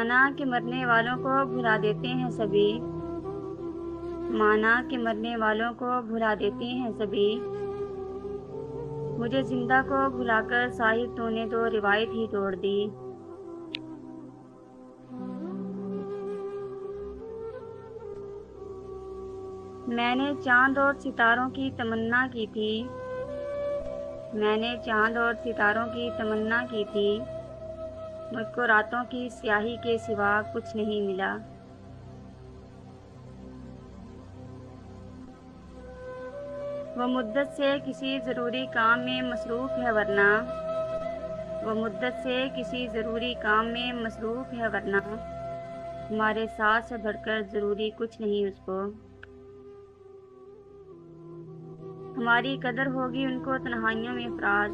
مانا کہ مرنے والوں کو بھلا دیتے ہیں سبھی، مانا کہ مرنے والوں کو بھلا دیتے ہیں سبھی، مجھے زندہ کو بھلا کر صاحب تو نے تو روایت ہی توڑ دی۔ میں نے چاند اور ستاروں کی تمنا کی تھی، میں نے چاند اور ستاروں کی تمنا کی تھی، مجھ کو راتوں کی سیاہی کے سوا کچھ نہیں ملا۔ وہ مدت سے کسی ضروری کام میں مصروف ہے ورنہ، وہ مدت سے کسی ضروری کام میں مصروف ہے ورنہ، ہمارے ساتھ سے بڑھ کر ضروری کچھ نہیں اس کو۔ ہماری قدر ہوگی ان کو تنہائیوں میں افراز،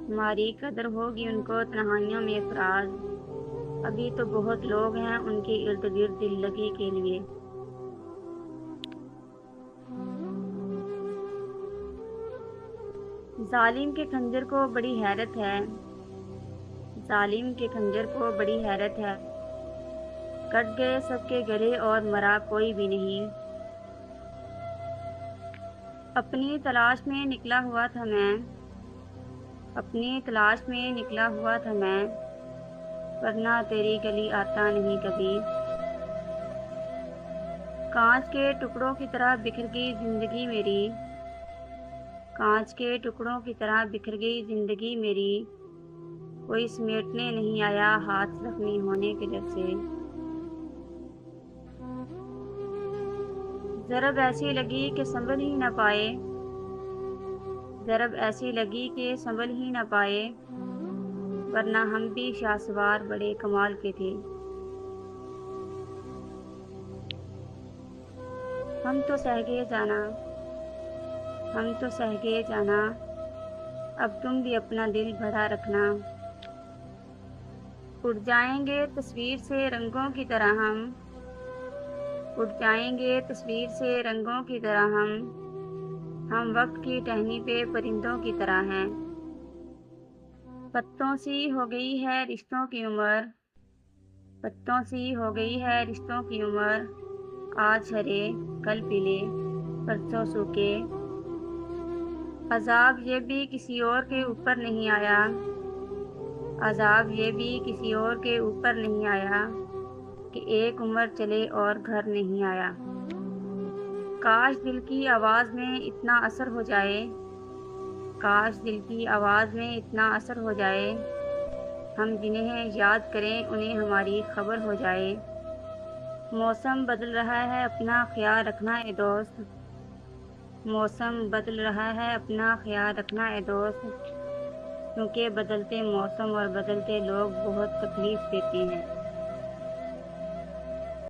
ہماری قدر ہوگی ان کو تنہائیوں میں افراز، ابھی تو بہت لوگ ہیں ان کے ارد گرد دل لگی کے لیے۔ ظالم کے خنجر کو بڑی حیرت ہے، ظالم کے خنجر کو بڑی حیرت ہے، کٹ گئے سب کے گلے اور مرا کوئی بھی نہیں۔ اپنی تلاش میں نکلا ہوا تھا میں، اپنی تلاش میں نکلا ہوا تھا میں، ورنہ تیری گلی آتا نہیں کبھی۔ کانچ کے ٹکڑوں کی طرح بکھر گئی زندگی میری، کانچ کے ٹکڑوں کی طرح بکھر گئی زندگی میری، کوئی سمیٹنے نہیں آیا ہاتھ زخمی ہونے کے ڈر سے۔ ضرب ایسی لگی کہ سنبھل ہی نہ پائے، ضرب ایسی لگی کہ سنبھل ہی نہ پائے، ورنہ ہم بھی شاہسوار بڑے کمال کے تھے۔ ہم تو سہ گئے جانا، ہم تو سہ گئے جانا، اب تم بھی اپنا دل بڑا رکھنا۔ اڑ جائیں گے تصویر سے رنگوں کی طرح ہم، اڑ جائیں گے تصویر سے رنگوں کی طرح ہم وقت کی ٹہنی پہ پرندوں کی طرح ہیں۔ پتوں سی ہو گئی ہے رشتوں کی عمر، پتوں سی ہو گئی ہے رشتوں کی عمر، آج ہرے کل پیلے پرسوں سوکھے۔ عذاب یہ بھی کسی اور کے اوپر نہیں آیا، عذاب یہ بھی کسی اور کے اوپر نہیں آیا، کہ ایک عمر چلے اور گھر نہیں آیا۔ کاش دل کی آواز میں اتنا اثر ہو جائے، کاش دل کی آواز میں اتنا اثر ہو جائے، ہم جنہیں یاد کریں انہیں ہماری خبر ہو جائے۔ موسم بدل رہا ہے اپنا خیال رکھنا اے دوست، موسم بدل رہا ہے اپنا خیال رکھنا اے دوست، کیونکہ بدلتے موسم اور بدلتے لوگ بہت تکلیف دیتے ہیں۔